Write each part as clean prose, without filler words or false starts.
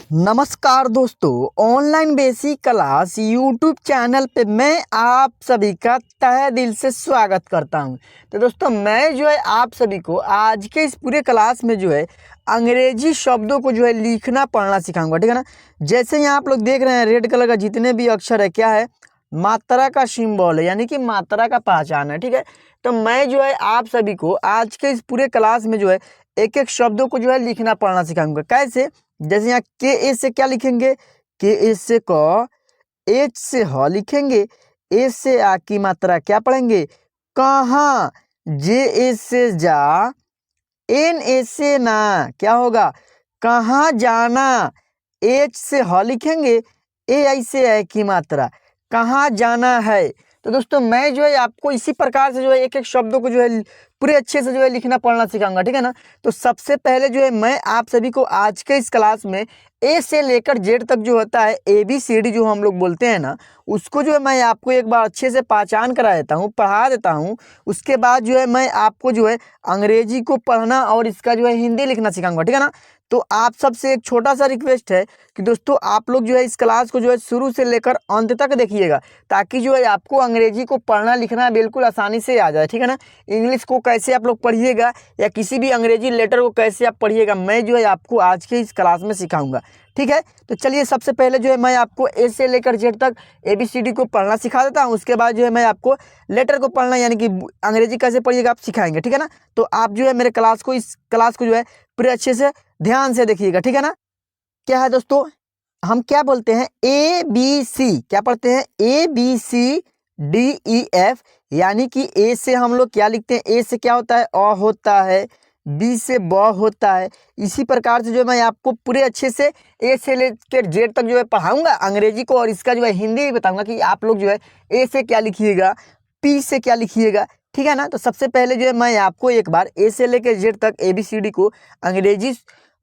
नमस्कार दोस्तों, online basic class YouTube channel पे मैं आप सभी का तहे दिल से स्वागत करता हूं। तो दोस्तों मैं जो है आप सभी को आज के इस पूरे क्लास में जो है अंग्रेजी शब्दों को जो है लिखना पढ़ना सिखाऊंगा, ठीक है ना। जैसे यहाँ आप लोग देख रहे हैं रेड कलर का जितने भी अक्षर है क्या है, मात्रा का सिंबल है, यानी कि मात्रा का पहचान है, ठीक है। तो मैं जो है आप सभी को आज के इस पूरे क्लास में जो है एक एक शब्दों को जो है लिखना पढ़ना सिखाऊंगा। कैसे? जैसे यहाँ के ए से क्या लिखेंगे, के ए से क, एच से ह लिखेंगे, ए से आ की मात्रा क्या पढ़ेंगे, कहाँ, जे ए से जा, एन ए से ना क्या होगा, कहाँ जाना, एच से ह लिखेंगे, ए आई से है की मात्रा, कहाँ जाना है। तो दोस्तों मैं जो है आपको इसी प्रकार से जो है एक एक शब्दों को जो है पूरे अच्छे से जो है लिखना पढ़ना सिखाऊंगा, ठीक है ना। तो सबसे पहले जो है मैं आप सभी को आज के इस क्लास में ए से लेकर जेड तक जो होता है ABCD जो हम लोग बोलते हैं ना, उसको जो है मैं आपको एक बार अच्छे से पहचान करा देता हूँ, पढ़ा देता हूँ। उसके बाद जो है मैं आपको जो है अंग्रेजी को पढ़ना और इसका जो है हिंदी लिखना सिखाऊंगा, ठीक है ना। तो आप सबसे एक छोटा सा रिक्वेस्ट है कि दोस्तों आप लोग जो है इस क्लास को जो है शुरू से लेकर अंत तक देखिएगा, ताकि जो है आपको अंग्रेजी को पढ़ना लिखना बिल्कुल आसानी से आ जाए, ठीक है ना। इंग्लिश को कैसे आप लोग पढ़िएगा या किसी भी अंग्रेजी लेटर को कैसे आप पढ़िएगा, मैं जो है आपको आज के इस क्लास में सिखाऊंगा, ठीक है। तो चलिए सबसे पहले जो है मैं आपको ए से लेकर जेड तक ABCD को पढ़ना सिखा देता हूँ। उसके बाद जो है मैं आपको लेटर को पढ़ना यानी कि अंग्रेजी कैसे पढ़िएगा आप सिखाएंगे, ठीक है ना। तो आप जो है मेरे इस क्लास को जो है पूरे अच्छे से ध्यान से देखिएगा, ठीक है ना। क्या है दोस्तों, हम क्या बोलते हैं, ABC क्या पढ़ते हैं, ABCDEF, यानी कि ए से हम लोग क्या लिखते हैं, ए से क्या होता है, अ होता है, बी से ब होता है। इसी प्रकार से जो मैं आपको पूरे अच्छे से ए से लेकर जेड तक जो है पढ़ाऊंगा अंग्रेजी को, और इसका जो है हिंदी भी बताऊंगा कि आप लोग जो है ए से क्या लिखिएगा, पी से क्या लिखिएगा, ठीक है ना। तो सबसे पहले जो है मैं आपको एक बार ए से लेकर जेड तक ABCD को अंग्रेजी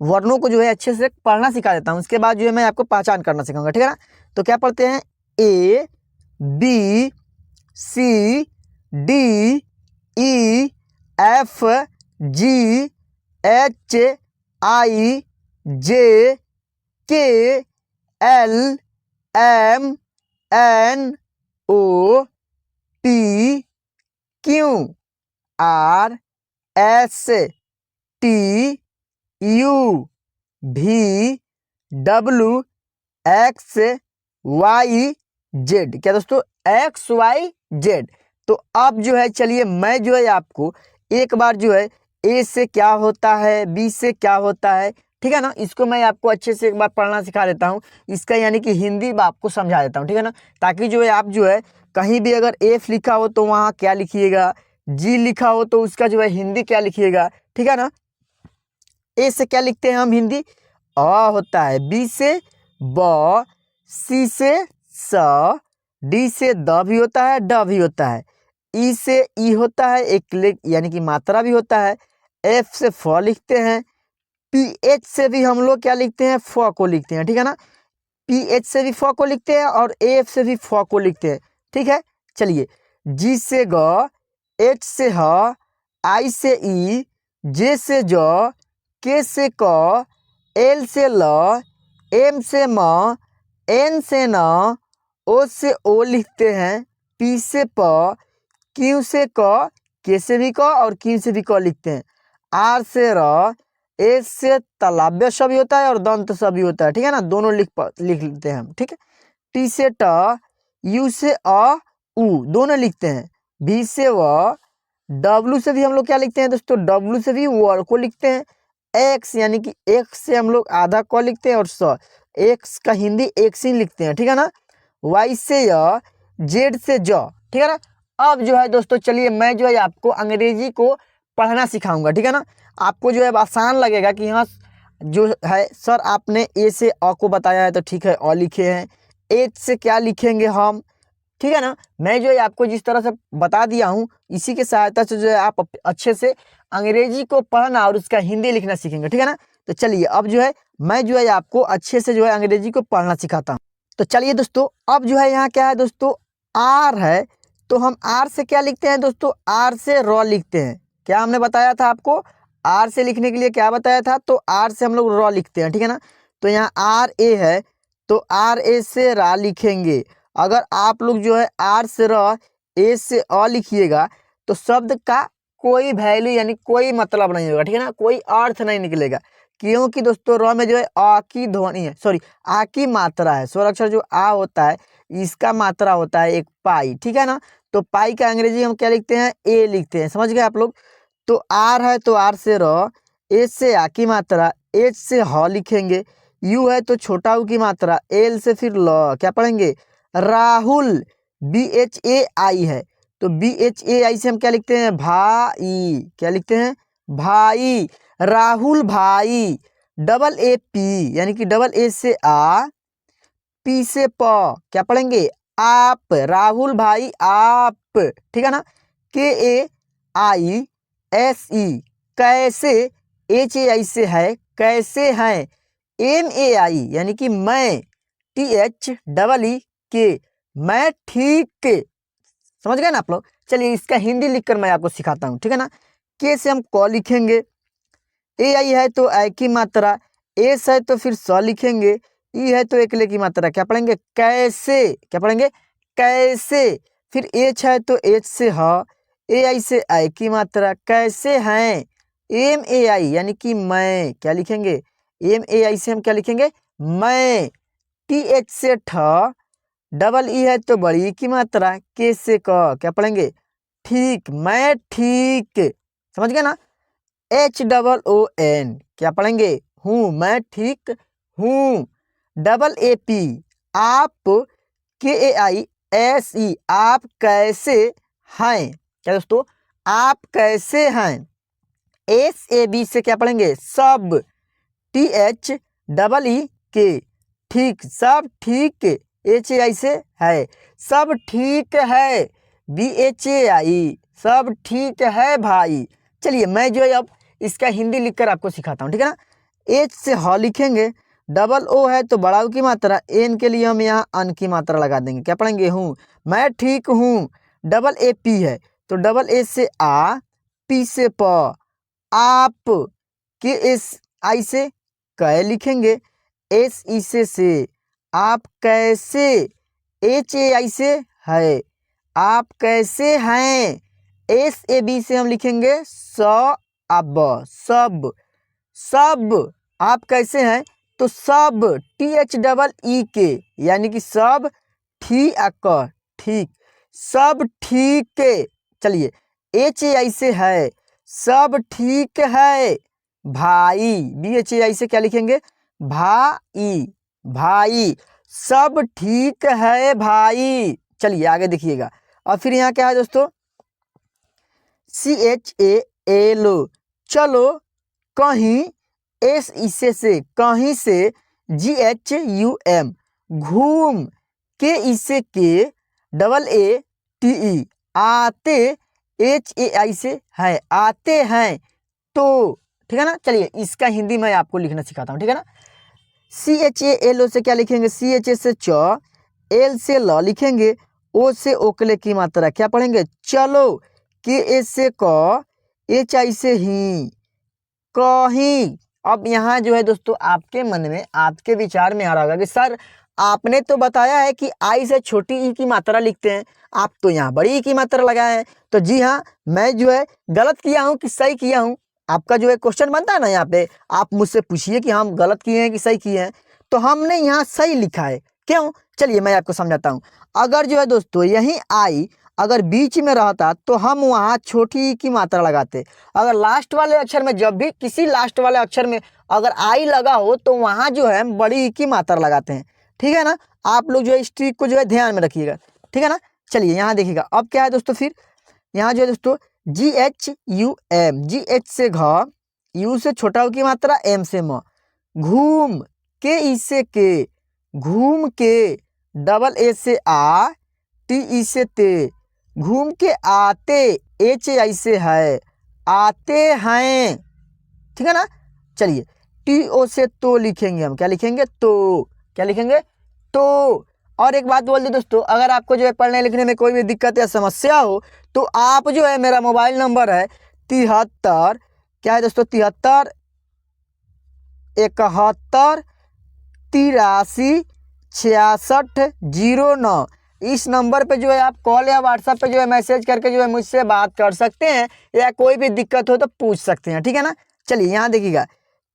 वर्णों को जो है अच्छे से पढ़ना सिखा देता हूँ। उसके बाद जो है मैं आपको पहचान करना सिखाऊंगा, ठीक है ना। तो क्या पढ़ते हैं, ABCDEFGHIJKLMNOPQ, क्या दोस्तों, XYZ। तो अब जो है चलिए मैं जो है आपको एक बार जो है ए से क्या होता है, बी से क्या होता है, ठीक है ना, इसको मैं आपको अच्छे से एक बार पढ़ना सिखा देता हूँ। इसका यानी कि हिंदी आपको समझा देता हूँ, ठीक है ना, ताकि जो है आप जो है कहीं भी अगर एफ लिखा हो तो वहाँ क्या लिखिएगा, जी लिखा हो तो उसका जो है हिंदी क्या लिखिएगा, ठीक है ना। ए से क्या लिखते हैं हम हिंदी, अ होता है, बी से ब, सी से स, डी से द भी होता है, ड भी होता है, ई से ई होता है, एक यानी कि मात्रा भी होता है, एफ से फ लिखते हैं, पी एच से भी हम लोग क्या लिखते हैं, फ को लिखते हैं, ठीक है ना। पी एच से भी फ को लिखते हैं और ए एफ से भी फ को लिखते हैं, ठीक है। चलिए, जी से ग, एच से ह, आई से ई, जे से ज, के से क, एल से ल, एम से म, एन से न, ओ से ओ लिखते हैं, पी से प, क्यू से क, के से भी क और क्यू से भी क लिखते हैं, आर से र, एस से तालव्य स भी होता है और दंत स भी होता है, ठीक है ना, दोनों लिख लेते हैं हम, ठीक है। टी से ट, यू से अ, उ दोनों लिखते हैं, भी से व, डब्लू से भी हम लोग क्या लिखते हैं दोस्तों, डब्लू से भी व को लिखते हैं, एक्स यानी कि एक्स से हम लोग आधा क लिखते हैं और स, एक्स का हिंदी एक्स ही लिखते हैं, ठीक है ना। वाई से य, जेड से ज, ठीक है ना। अब जो है दोस्तों चलिए मैं जो है आपको अंग्रेजी को पढ़ना सिखाऊंगा, ठीक है ना। आपको जो है आसान लगेगा कि हाँ जो है सर आपने ए से अ को बताया है तो ठीक है, अ लिखे हैं, एच से क्या लिखेंगे हम, ठीक है ना। मैं जो है आपको जिस तरह से बता दिया हूँ इसी की सहायता से जो है आप अच्छे से अंग्रेजी को पढ़ना और उसका हिंदी लिखना सीखेंगे, ठीक है ना। तो चलिए अब जो है मैं जो है आपको अच्छे से जो है अंग्रेजी को पढ़ना सिखाता हूँ। तो चलिए दोस्तों अब जो है यहाँ क्या है दोस्तों, आर है, तो हम आर से क्या लिखते हैं दोस्तों, आर से र लिखते हैं। क्या हमने बताया था आपको, आर से लिखने के लिए क्या बताया था, तो आर से हम लोग र लिखते हैं, ठीक है ना। तो यहाँ आर ए है तो आर ए से रा लिखेंगे। अगर आप लोग जो है आर से र ए से अ लिखिएगा तो शब्द का कोई वैल्यू यानी कोई मतलब नहीं होगा, ठीक है ना, कोई अर्थ नहीं निकलेगा। क्योंकि दोस्तों र में जो है अ की ध्वनि है, सॉरी आ की मात्रा है। स्वर अक्षर जो आ होता है इसका मात्रा होता है एक पाई, ठीक है ना। तो पाई का अंग्रेजी हम क्या लिखते हैं, ए लिखते हैं, समझ गए आप लोग। तो आर है तो आर से र, एच से आ की मात्रा, एच से ह लिखेंगे, यू है तो छोटा ऊ की मात्रा, एल से फिर ल, क्या पढ़ेंगे राहुल, बी एच ए आई है तो बी एच ए आई से हम क्या लिखते हैं भाई, क्या लिखते हैं भाई, राहुल भाई। डबल ए पी यानी कि डबल ए से आ, पी से प, क्या पढ़ेंगे आप, राहुल भाई आप, ठीक है ना। के ए आई एस ई कैसे, एच ए आई से है कैसे हैं। एम ए आई यानी कि मैं, टी एच डबल ई के मैं ठीक, समझ गए ना आप लोग। चलिए इसका हिंदी लिखकर मैं आपको सिखाता हूँ, ठीक है ना। के से हम क लिखेंगे, ए आई है तो आई की मात्रा, एस है तो फिर स लिखेंगे, ई है तो एकले की मात्रा, क्या पढ़ेंगे कैसे, क्या पढ़ेंगे कैसे। फिर एच है तो एच से ह, ए आई से आई की मात्रा, कैसे हैं। एम ए आई यानी कि मैं, क्या लिखेंगे एम ए आई से हम क्या लिखेंगे मैं। टी एच से ठ, डबल ई है तो बड़ी की मात्रा, के से क, क्या पढ़ेंगे ठीक, मैं ठीक, समझ गए ना। एच डबल ओ एन, क्या पढ़ेंगे हूँ, मैं ठीक हूँ। डबल ए पी आप, के ए आई एस ई आप कैसे हैं, क्या दोस्तों आप कैसे हैं। एस ए बी से क्या पढ़ेंगे सब, टी एच डबल ई के ठीक, सब ठीक, एच ए आई से है सब ठीक है, बी एच ए आई सब ठीक है भाई। चलिए मैं जो है अब इसका हिंदी लिखकर आपको सिखाता हूँ, ठीक है ना। एच से ह लिखेंगे, डबल ओ है तो बड़ा ऊ की मात्रा, एन के लिए हम यहाँ अन की मात्रा लगा देंगे, क्या पढ़ेंगे हूँ, मैं ठीक हूँ। डबल ए पी है तो डबल ए से आ, पी से प, आप, के एस आई से कै लिखेंगे, एस ई से आप कैसे, एच ए आई से है आप कैसे हैं। एस ए बी से हम लिखेंगे स अब, सब, सब आप कैसे हैं तो सब, टी एच डबल ई के यानी कि सब ठीक, ठीक सब ठीक। चलिए एच ए आई से है सब ठीक है भाई, बी एच ए आई से क्या लिखेंगे भाई, भाई सब ठीक है भाई। चलिए आगे देखिएगा। और फिर यहाँ क्या है दोस्तों, सी एच ए एल चलो, कहीं, एस इसे से कहीं से, जी एच यू एम घूम, के इसे के, डबल ए टी ई आते, एच ए आई से है आते हैं तो, ठीक है ना। चलिए इसका हिंदी मैं आपको लिखना सिखाता हूँ, ठीक है ना। C H A L O से क्या लिखेंगे, सी एच ए से च, एल से ल लिखेंगे, ओ से ओकले की मात्रा, क्या पढ़ेंगे चलो, के एस से क, एच आई से ही कहीं। अब यहाँ जो है दोस्तों आपके मन में, आपके विचार में आ रहा होगा कि सर आपने तो बताया है कि आई से छोटी ई की मात्रा लिखते हैं, आप तो यहाँ बड़ी ई की मात्रा लगाए हैं। तो जी हाँ, मैं जो है गलत किया हूँ कि सही किया हूँ, आपका जो है क्वेश्चन बनता है ना, यहाँ पे आप मुझसे पूछिए कि हम गलत किए हैं कि सही किए हैं। तो हमने यहाँ सही लिखा है, क्यों, चलिए मैं आपको समझाता हूँ। अगर जो है दोस्तों यही आई अगर बीच में रहता तो हम वहाँ छोटी ई की मात्रा लगाते। अगर लास्ट वाले अक्षर में, जब भी किसी लास्ट वाले अक्षर में अगर आई लगा हो तो वहाँ जो है हम बड़ी ई की मात्रा लगाते हैं, ठीक है ना। आप लोग जो है इस ट्रिक को जो है ध्यान में रखिएगा, ठीक है ना। चलिए यहाँ देखिएगा अब क्या है दोस्तों, फिर यहाँ जो है दोस्तों G H U M, G H से घ, यू से छोटा ऊ की मात्रा, एम से म, घूम, के ई से के घूम के, डबल ए से आ, टी ई से ते घूम के आते, एच आई से है आते हैं, ठीक है ना। चलिए टी ओ से तो लिखेंगे हम, क्या लिखेंगे तो, क्या लिखेंगे तो। और एक बात बोल दे दोस्तों, अगर आपको जो है पढ़ने लिखने में कोई भी दिक्कत या समस्या हो तो आप जो है, मेरा मोबाइल नंबर है 73, क्या है दोस्तों 73 71 836609। इस नंबर पे जो है आप कॉल या व्हाट्सएप पे जो है मैसेज करके जो है मुझसे बात कर सकते हैं, या कोई भी दिक्कत हो तो पूछ सकते हैं, ठीक है ना। चलिए यहाँ देखिएगा,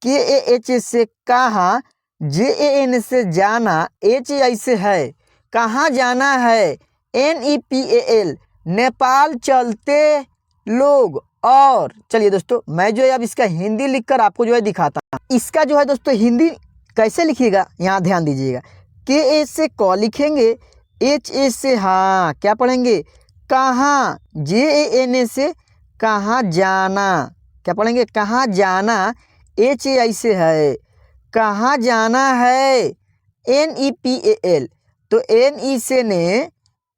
KAH से कहाँ, JAN से जाना, HI से है कहाँ जाना है, NEPAL नेपाल चलते लोग। और चलिए दोस्तों, मैं जो है अब इसका हिंदी लिखकर आपको जो है दिखाता हूँ। इसका जो है दोस्तों हिंदी कैसे लिखिएगा, यहाँ ध्यान दीजिएगा। KA से क लिखेंगे, HA से हाँ क्या पढ़ेंगे, कहाँ, JAN से कहाँ जाना, क्या पढ़ेंगे, कहाँ जाना, HAI से है कहाँ जाना है, NEPAL तो NE से ने,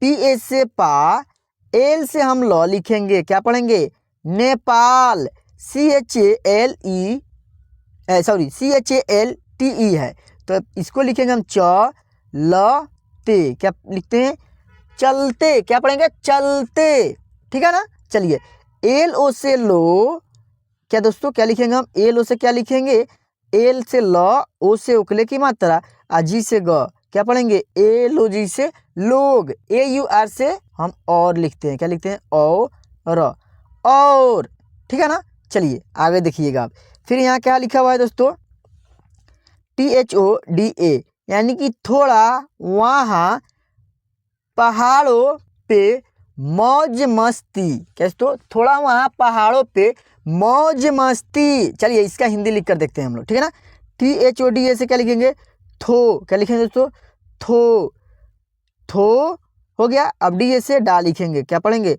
PA से पा, L से हम लॉ लिखेंगे, क्या पढ़ेंगे, नेपाल, CHALTE है तो इसको लिखेंगे हम ते, क्या लिखते हैं, चलते, क्या पढ़ेंगे, चलते, ठीक है ना। चलिए LO से लो, क्या दोस्तों क्या लिखेंगे हम, LO से क्या लिखेंगे, L से लॉ, O से उकले की मात्रा, G से ग, क्या पढ़ेंगे, LOG से लोग, AUR से हम और लिखते हैं, क्या लिखते हैं, और, ठीक है ना। चलिए आगे देखिएगा आप, फिर यहाँ क्या लिखा हुआ है दोस्तों, THODA यानी कि थोड़ा वहाँ पहाड़ों पे मौज मस्ती, कैसे तो थोड़ा वहाँ पहाड़ों पे मौज मस्ती। चलिए इसका हिंदी लिख कर देखते हैं हम लोग, ठीक है ना। THODA से क्या लिखेंगे, थो, क्या लिखेंगे दोस्तों, थो हो गया। अब DA से डा लिखेंगे, क्या पढ़ेंगे,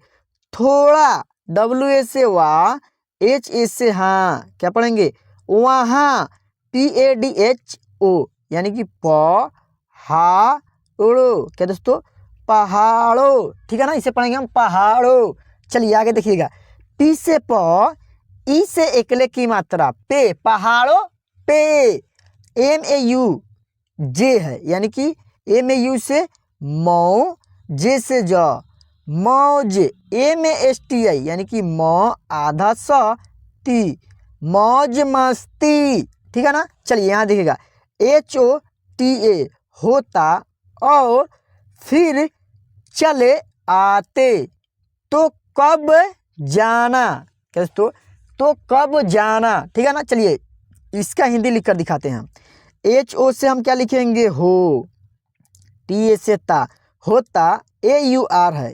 थोड़ा, WA से वाह, HA से हाँ, क्या पढ़ेंगे, वहाँ, PADHO यानी कि पहाड़ो, क्या दोस्तों, पहाड़ो, ठीक है ना, इसे पढ़ेंगे हम पहाड़ो। चलिए आगे देखिएगा, P से प, ई से एकले की मात्रा, पे, पहाड़ों पे, MAU जे है यानी कि MAU से मौ, जे से ज, मौज, MASTI यानी कि मौ आधा स ती, मौज मस्ती, ठीक है ना। चलिए यहाँ देखिएगा, HOTA होता, और फिर चले आते, तो कब जाना, क्या दोस्तों, तो कब जाना, ठीक है ना। चलिए इसका हिंदी लिख कर दिखाते हैं हम। HO से हम क्या लिखेंगे, हो, TA से ता, होता, AUR है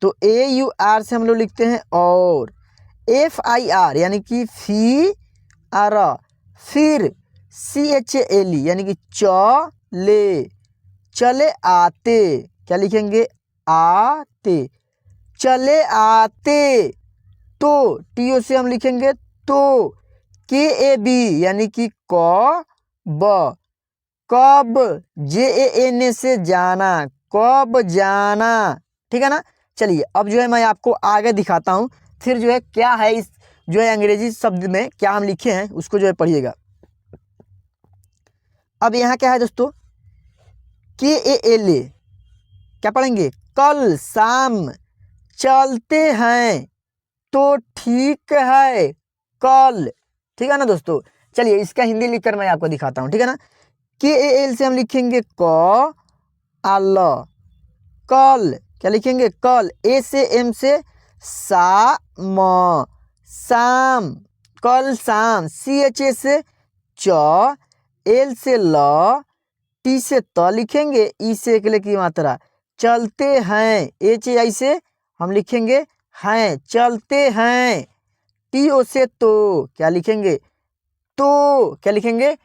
तो AUR से हम लोग लिखते हैं और, FIR यानी कि फी आर, फिर CHALE यानी कि चले, चले आते, क्या लिखेंगे, आते, चले आते, तो TO से हम लिखेंगे तो, KAB यानी कि कब, कब, JAN से जाना, कब जाना, ठीक है ना। चलिए अब जो है मैं आपको आगे दिखाता हूँ, फिर जो है क्या है इस जो है अंग्रेजी शब्द में क्या हम लिखे हैं उसको जो है पढ़िएगा। अब यहाँ क्या है दोस्तों, KALA क्या पढ़ेंगे, कल शाम चलते हैं, तो ठीक है कल, ठीक है ना दोस्तों। चलिए इसका हिंदी लिखकर मैं आपको दिखाता हूँ, ठीक है ना। KAL से हम लिखेंगे क आल, कल, क्या लिखेंगे, कल, A से M से सा म, शाम, कल शाम, CHA से च, L से ल, T से त लिखेंगे, E से एकले की मात्रा, चलते हैं, HAI से हम लिखेंगे हैं, चलते हैं, TO से तो, क्या लिखेंगे, तो, क्या लिखेंगे,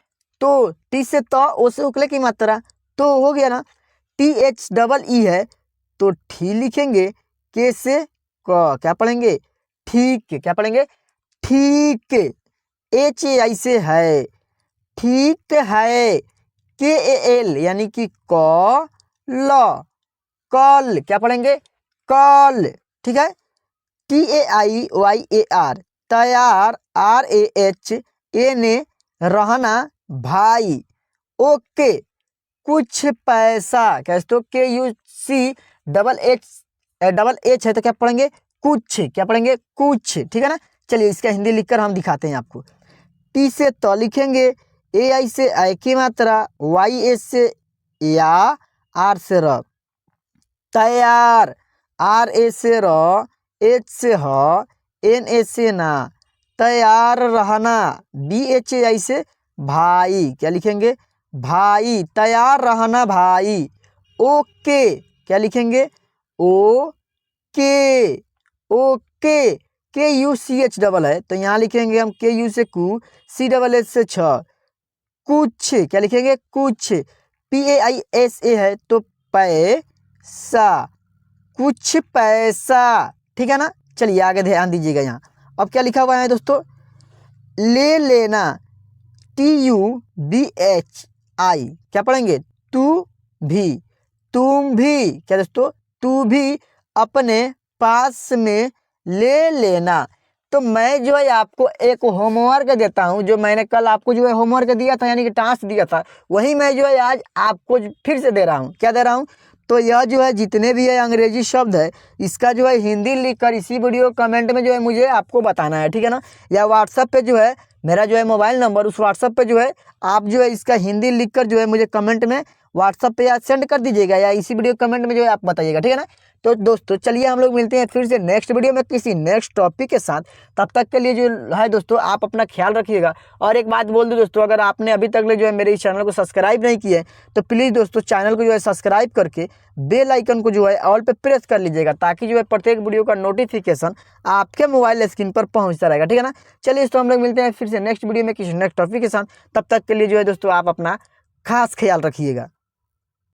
तो, T से तो, O से उकले की मात्रा, तो हो गया ना। THEE है तो ठी लिखेंगे, K से क, क्या पढ़ेंगे, ठीक, क्या पढ़ेंगे, ठीक, HAI से है, ठीक है, KAL यानी कि क ल, कल, क्या पढ़ेंगे, कल, ठीक है। TAIYAR तैयार, RAHNA रहना, भाई, ओके, कुछ पैसा, कैसे तो KUC डबल H है तो क्या पढ़ेंगे, कुछ, क्या पढ़ेंगे, कुछ, ठीक है ना। चलिए इसका हिंदी लिखकर हम दिखाते हैं आपको। T से तो लिखेंगे, ए आई से ऐ की मात्रा, वाई एस से या, आर से र, तैयार, आर ए से र, एच से ह, एन ए से ना, तैयार रहना, बी एच ए आई से भाई, क्या लिखेंगे भाई, तैयार रहना भाई। ओके, क्या लिखेंगे ओके, ओके, के यू सी एच डबल है तो यहाँ लिखेंगे हम के यू से कू, सी डबल एच से छ, कुछ, क्या लिखेंगे कुछ, P A I S A है तो पैसा, कुछ पैसा, ठीक है ना। चलिए आगे ध्यान दीजिएगा, यहाँ अब क्या लिखा हुआ है दोस्तों, ले लेना, T U B H I, क्या पढ़ेंगे तू भी, तुम भी, क्या दोस्तों तू भी अपने पास में ले लेना। तो मैं जो है आपको एक होमवर्क देता हूं, जो मैंने कल आपको जो है होमवर्क दिया था, यानी कि टास्क दिया था, वही मैं जो है आज आपको फिर से दे रहा हूं। क्या दे रहा हूं, तो यह जो है जितने भी है अंग्रेजी शब्द है, इसका जो है हिंदी लिखकर इसी वीडियो कमेंट में जो है मुझे आपको बताना है, ठीक है ना। या व्हाट्सएप पे जो है मेरा जो है मोबाइल नंबर, उस व्हाट्सएप पे जो है आप जो है इसका हिंदी लिखकर जो है मुझे कमेंट में व्हाट्सएप पे या सेंड कर दीजिएगा, या इसी वीडियो कमेंट में जो है आप बताइएगा, ठीक है ना। तो दोस्तों चलिए हम लोग मिलते हैं फिर से नेक्स्ट वीडियो में किसी नेक्स्ट टॉपिक के साथ। तब तक के लिए जो है दोस्तों आप अपना ख्याल रखिएगा। और एक बात बोल दूं दोस्तों, अगर आपने अभी तक जो है मेरे इस चैनल को सब्सक्राइब नहीं किया है तो प्लीज़ दोस्तों चैनल को जो है सब्सक्राइब करके बेल आइकन को जो है ऑल पे प्रेस कर लीजिएगा, ताकि जो है प्रत्येक वीडियो का नोटिफिकेशन आपके मोबाइल स्क्रीन पर पहुंचता रहेगा, ठीक है ना। चलिए दोस्तों हम लोग मिलते हैं फिर से नेक्स्ट वीडियो में किसी नेक्स्ट टॉपिक के साथ। तब तक के लिए जो है दोस्तों आप अपना खास ख्याल रखिएगा।